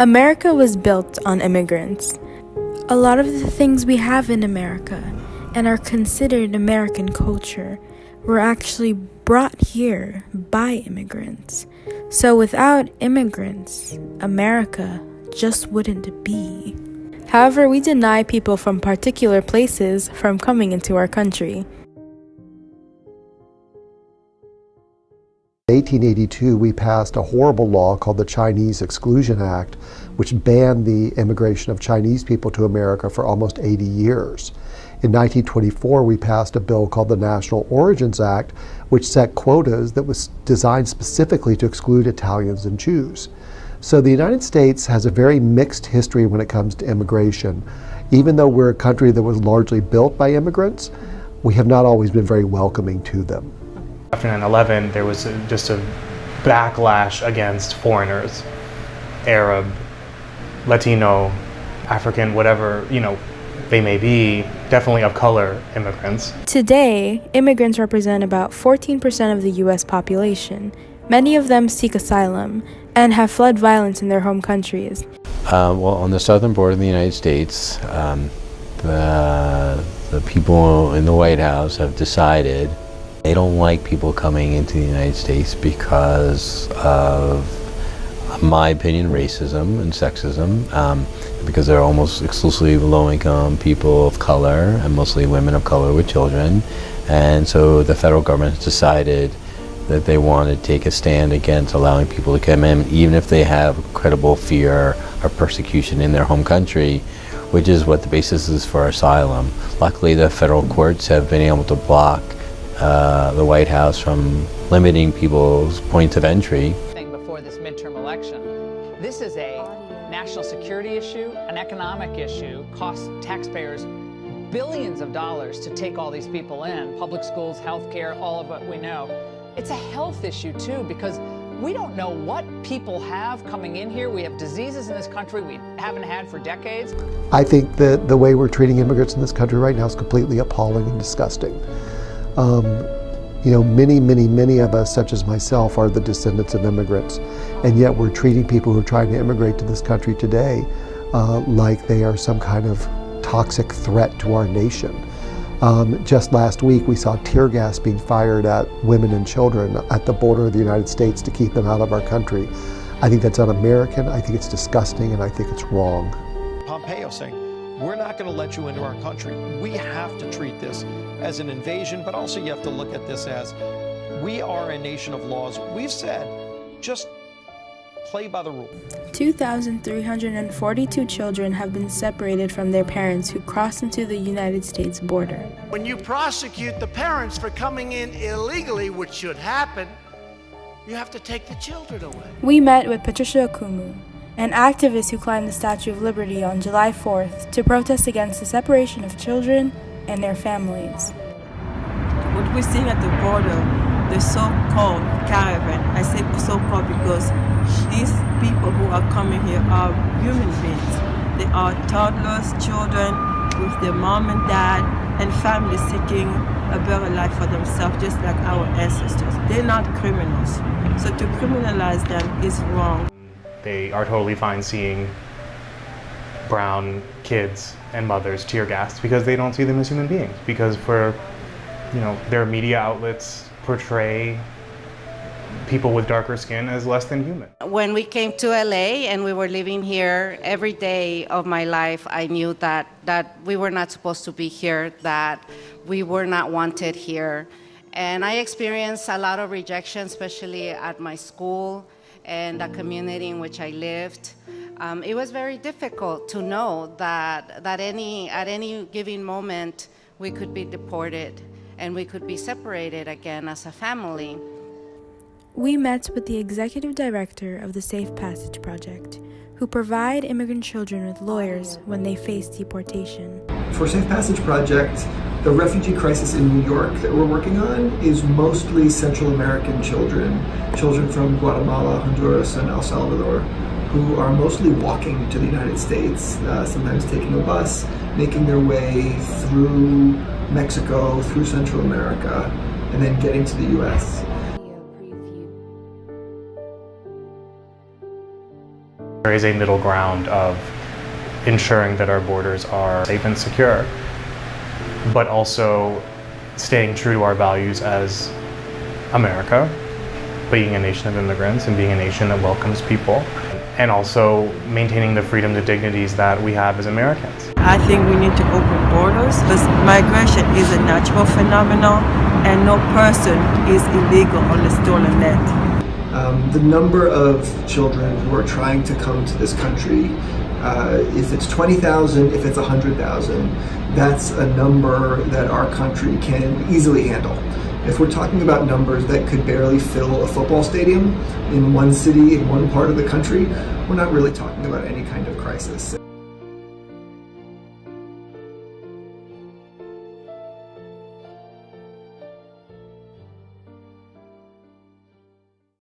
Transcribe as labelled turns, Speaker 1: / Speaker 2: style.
Speaker 1: America was built on immigrants. A lot of the things we have in America and are considered American culture were actually brought here by immigrants. So without immigrants, America just wouldn't be. However, we deny people from particular places from coming into our country.
Speaker 2: In 1882, we passed a horrible law called the Chinese Exclusion Act, which banned the immigration of Chinese people to America for almost 80 years. In 1924, we passed a bill called the National Origins Act, which set quotas that was designed specifically to exclude Italians and Jews. So the United States has a very mixed history when it comes to immigration. Even though we're a country that was largely built by immigrants, we have not always been very welcoming to them.
Speaker 3: After 9/11, there was just a backlash against foreigners, Arab, Latino, African, whatever, they may be, definitely of color immigrants.
Speaker 1: Today, immigrants represent about 14% of the U.S. population. Many of them seek asylum and have fled violence in their home countries.
Speaker 4: Well, on the southern border of the United States, the people in the White House have decided they don't like people coming into the United States because of, in my opinion, racism and sexism, because they're almost exclusively low-income people of color and mostly women of color with children. And so the federal government has decided that they want to take a stand against allowing people to come in, even if they have credible fear of persecution in their home country, which is what the basis is for asylum. Luckily, the federal courts have been able to block the White House from limiting people's points of entry.
Speaker 5: Before this midterm election, this is a national security issue, an economic issue, costs taxpayers billions of dollars to take all these people in, public schools, healthcare, all of what we know. It's a health issue too, because we don't know what people have coming in here. We have diseases in this country we haven't had for decades.
Speaker 2: I think that the way we're treating immigrants in this country right now is completely appalling and disgusting. Many of us, such as myself, are the descendants of immigrants, and yet we're treating people who are trying to immigrate to this country today like they are some kind of toxic threat to our nation. Just last week, we saw tear gas being fired at women and children at the border of the United States to keep them out of our country. I think that's un-American, I think it's disgusting, and I think it's wrong.
Speaker 6: Pompeo saying, we're not going to let you into our country. We have to treat this as an invasion, but also you have to look at this as we are a nation of laws. We've said, just play by the rules.
Speaker 1: 2,342 children have been separated from their parents who crossed into the United States border.
Speaker 7: When you prosecute the parents for coming in illegally, which should happen, you have to take the children away.
Speaker 1: We met with Patricia Okumu, an activist who climbed the Statue of Liberty on July 4th to protest against the separation of children and their families.
Speaker 8: What we're seeing at the border, the so-called caravan, I say so-called because these people who are coming here are human beings. They are toddlers, children with their mom and dad, and families seeking a better life for themselves, just like our ancestors. They're not criminals. So to criminalize them is wrong.
Speaker 3: They are totally fine seeing brown kids and mothers tear gassed because they don't see them as human beings. Because their media outlets portray people with darker skin as less than human.
Speaker 9: When we came to LA and we were living here, every day of my life I knew that we were not supposed to be here, that we were not wanted here. And I experienced a lot of rejection, especially at my school and the community in which I lived. It was very difficult to know that at any given moment we could be deported and we could be separated again as a family.
Speaker 1: We met with the executive director of the Safe Passage Project, who provide immigrant children with lawyers when they face deportation.
Speaker 10: For Safe Passage Project, the refugee crisis in New York that we're working on is mostly Central American children from Guatemala, Honduras, and El Salvador, who are mostly walking to the United States, sometimes taking a bus, making their way through Mexico, through Central America, and then getting to the US.
Speaker 3: There is a middle ground of ensuring that our borders are safe and secure, but also staying true to our values as America, being a nation of immigrants and being a nation that welcomes people, and also maintaining the freedom, the dignities that we have as Americans.
Speaker 8: I think we need to open borders because migration is a natural phenomenon and no person is illegal on the stolen land.
Speaker 10: The number of children who are trying to come to this country, if it's 20,000, if it's 100,000, that's a number that our country can easily handle. If we're talking about numbers that could barely fill a football stadium in one city, in one part of the country, we're not really talking about any kind of crisis.